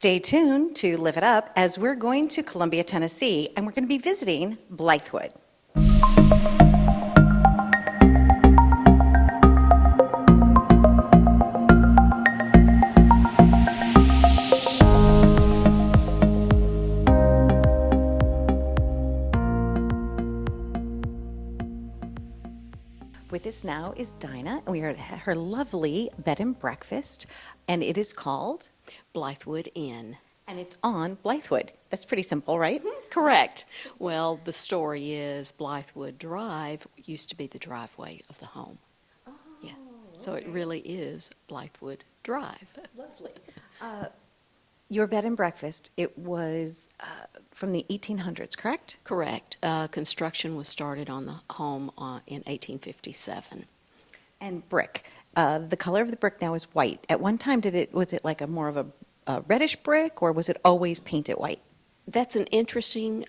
Stay tuned to Live It Up as we're going to Columbia, Tennessee, and we're going to be visiting Blythewood. With us now is Donna, and we are at her lovely bed and breakfast, and it is called Blythewood Inn. And it's on Blythewood. That's pretty simple, right? Correct. Well, the story is Blythewood Drive used to be the driveway of the home. Oh, Yeah. So it really is Blythewood Drive. Lovely. Your bed and breakfast, it was from the 1800s, correct? Correct. Construction was started on the home in 1857. And brick. The color of the brick now is white. At one time, was it like a more of a reddish brick, or was it always painted white? That's an interesting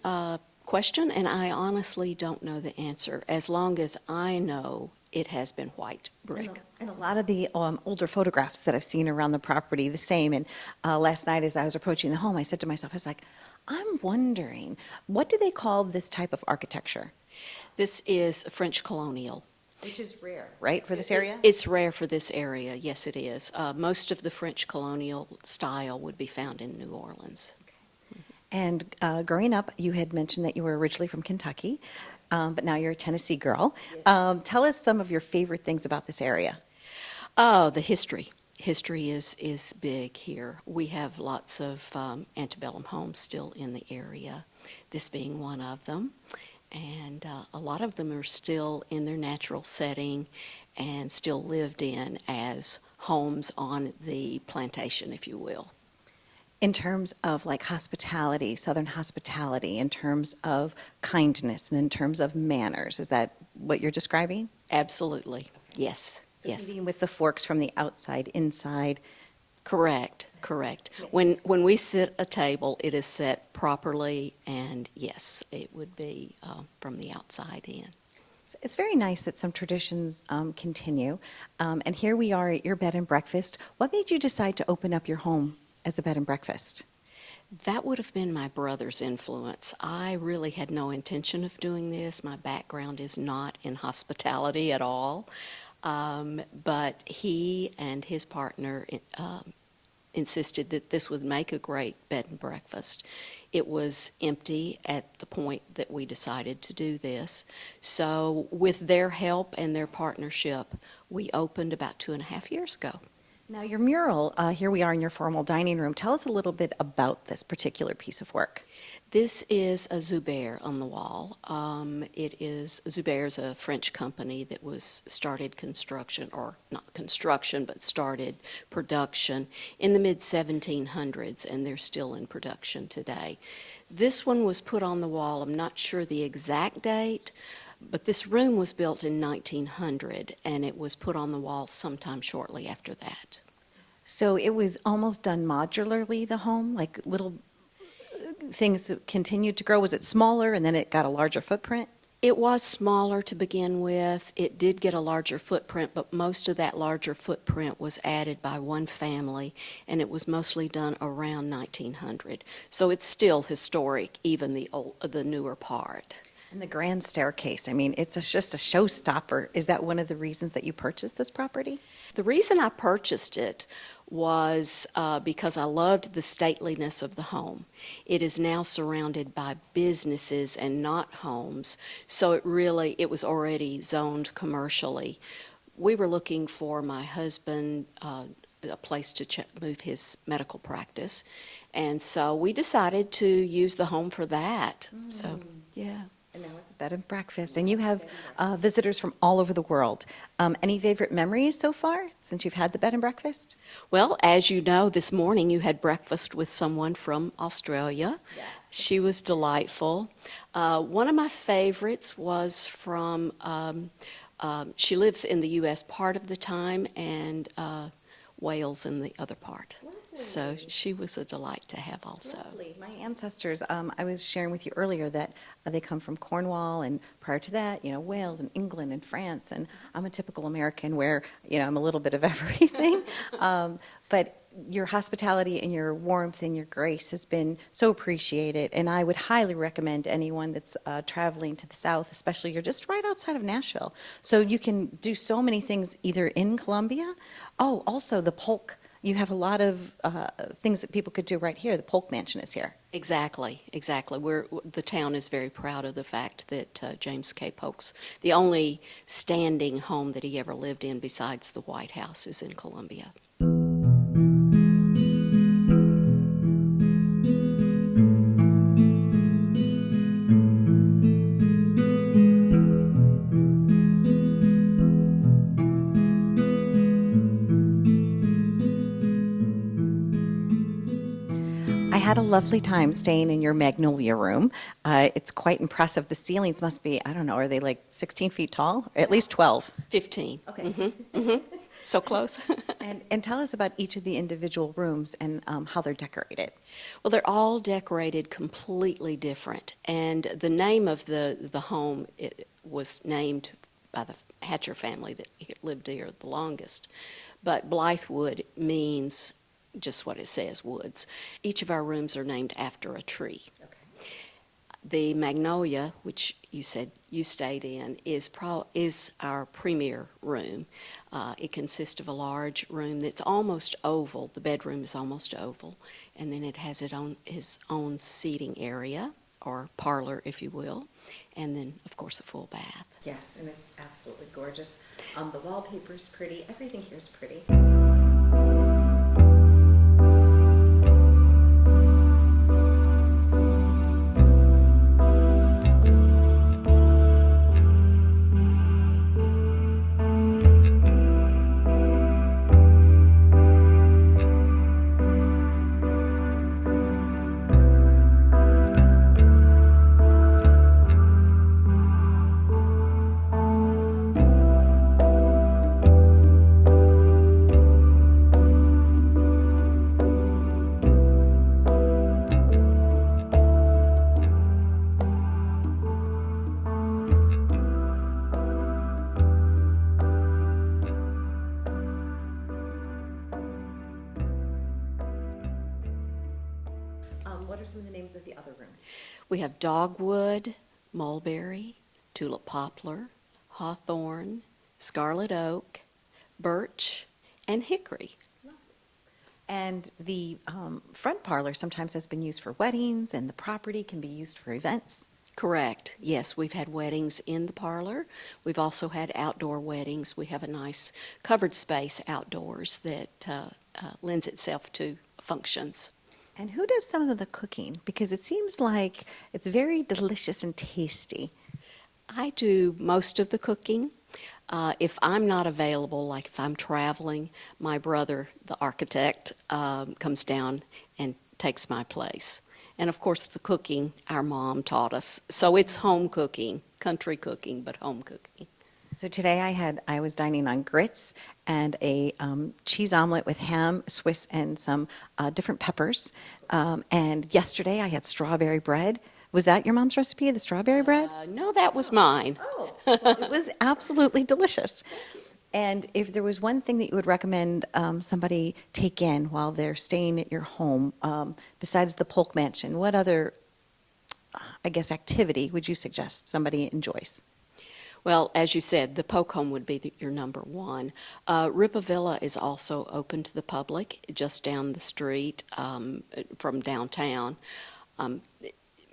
question, and I honestly don't know the answer. As long as I know, it has been white brick. And a lot of the older photographs that I've seen around the property, the same. And last night, as I was approaching the home, I said to myself, I was like, I'm wondering, what do they call this type of architecture? This is French Colonial. Which is rare, right, for this area? It's rare for this area, yes it is. Most of the French Colonial style would be found in New Orleans. And growing up, you had mentioned that you were originally from Kentucky, but now you're a Tennessee girl. Yes. Tell us some of your favorite things about this area. Oh, the history. History is big here. We have lots of antebellum homes still in the area, this being one of them. And a lot of them are still in their natural setting and still lived in as homes on the plantation, if you will. In terms of like hospitality, Southern hospitality, in terms of kindness, and in terms of manners, is that what you're describing? Absolutely, yes, So yes. eating with the forks from the outside, inside. Correct, correct. When we sit a table, it is set properly, and yes, it would be from the outside in. It's very nice that some traditions continue. And here we are at your bed and breakfast. What made you decide to open up your home as a bed and breakfast? That would have been my brother's influence. I really had no intention of doing this. My background is not in hospitality at all. But he and his partner insisted that this would make a great bed and breakfast. It was empty at the point that we decided to do this. So with their help and their partnership, we opened about 2.5 years ago. Now, your mural, here we are in your formal dining room. Tell us a little bit about this particular piece of work. This is a Zuber on the wall. Zuber is a French company that was started construction, or not construction, but started production in the mid-1700s, and they're still in production today. This one was put on the wall, I'm not sure the exact date, but this room was built in 1900, and it was put on the wall sometime shortly after that. So it was almost done modularly, the home, like little things that continued to grow. Was it smaller and then it got a larger footprint? It was smaller to begin with. It did get a larger footprint, but most of that larger footprint was added by one family, and it was mostly done around 1900. So it's still historic, even the newer part. And the grand staircase, I mean, it's just a showstopper. Is that one of the reasons that you purchased this property? The reason I purchased it was because I loved the stateliness of the home. It is now surrounded by businesses and not homes, so it was already zoned commercially. We were looking for my husband a place to move his medical practice, and so we decided to use the home for that. So, yeah. And now it's a bed and breakfast, and you have visitors from all over the world. Any favorite memories so far since you've had the bed and breakfast? Well, as you know, this morning you had breakfast with someone from Australia. Yes. She was delightful. One of my favorites was from, she lives in the U.S. part of the time, and Wales in the other part. So she was a delight to have also. Lovely. My ancestors, I was sharing with you earlier that they come from Cornwall, and prior to that, Wales and England and France, and I'm a typical American where, I'm a little bit of everything. But your hospitality and your warmth and your grace has been so appreciated, and I would highly recommend anyone that's traveling to the South, especially you're just right outside of Nashville. So you can do so many things either in Columbia. Oh, also the Polk. You have a lot of things that people could do right here. The Polk Mansion is here. Exactly, exactly. The town is very proud of the fact that James K. Polk's, the only standing home that he ever lived in besides the White House, is in Columbia. I had a lovely time staying in your Magnolia room. It's quite impressive. The ceilings must be, I don't know, are they like 16 feet tall? At least 12. 15. Okay. So close. And tell us about each of the individual rooms and how they're decorated. Well, they're all decorated completely different, and the name of the home, it was named by the Hatcher family that lived here the longest. But Blythewood means just what it says, woods. Each of our rooms are named after a tree. Okay. The Magnolia, which you said you stayed in, is our premier room. It consists of a large room that's almost oval. The bedroom is almost oval, and then it has its own seating area, or parlor, if you will, and then, of course, a full bath. Yes, and it's absolutely gorgeous. The wallpaper's pretty. Everything here is pretty. What are some of the names of the other rooms? We have dogwood, mulberry, tulip poplar, hawthorn, scarlet oak, birch, and hickory. And the front parlor sometimes has been used for weddings, and the property can be used for events. Correct. Yes, we've had weddings in the parlor. We've also had outdoor weddings. We have a nice covered space outdoors that lends itself to functions. And who does some of the cooking? Because it seems like it's very delicious and tasty. I do most of the cooking. If I'm not available, like if I'm traveling, my brother, the architect, comes down and takes my place. And of course, the cooking, our mom taught us. So it's home cooking, country cooking, but home cooking. So today I was dining on grits and a cheese omelet with ham, Swiss, and some different peppers. And yesterday I had strawberry bread. Was that your mom's recipe, the strawberry bread? No, that was mine. Oh, well, it was absolutely delicious. And if there was one thing that you would recommend somebody take in while they're staying at your home, besides the Polk Mansion, what other, I guess, activity would you suggest somebody enjoys? Well, as you said, the Polk home would be your number one. Ripa Villa is also open to the public, just down the street from downtown.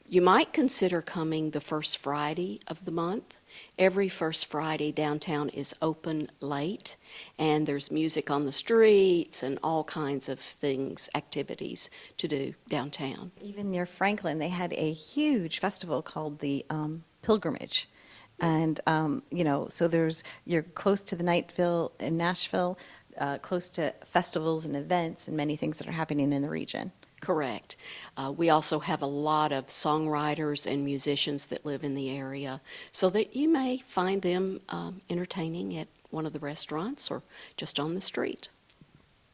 You might consider coming the first Friday of the month. Every first Friday, downtown is open late, and there's music on the streets and all kinds of things, activities to do downtown. Even near Franklin, they had a huge festival called the Pilgrimage. And, so you're close to the Nightville in Nashville, close to festivals and events and many things that are happening in the region. Correct. We also have a lot of songwriters and musicians that live in the area, so that you may find them entertaining at one of the restaurants or just on the street.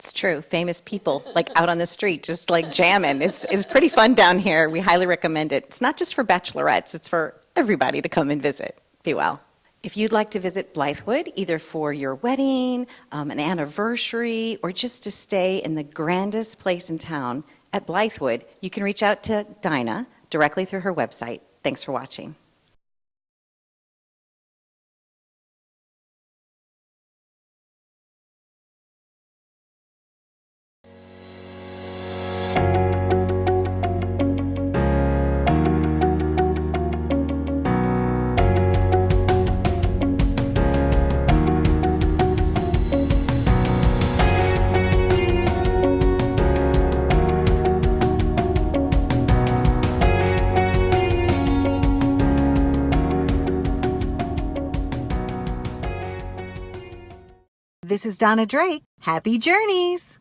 It's true. Famous people, like out on the street, just like jamming. It's pretty fun down here. We highly recommend it. It's not just for bachelorettes. It's for everybody to come and visit. Be well. If you'd like to visit Blythewood, either for your wedding, an anniversary, or just to stay in the grandest place in town at Blythewood, you can reach out to Dinah directly through her website. Thanks for watching. This is Donna Drake. Happy journeys!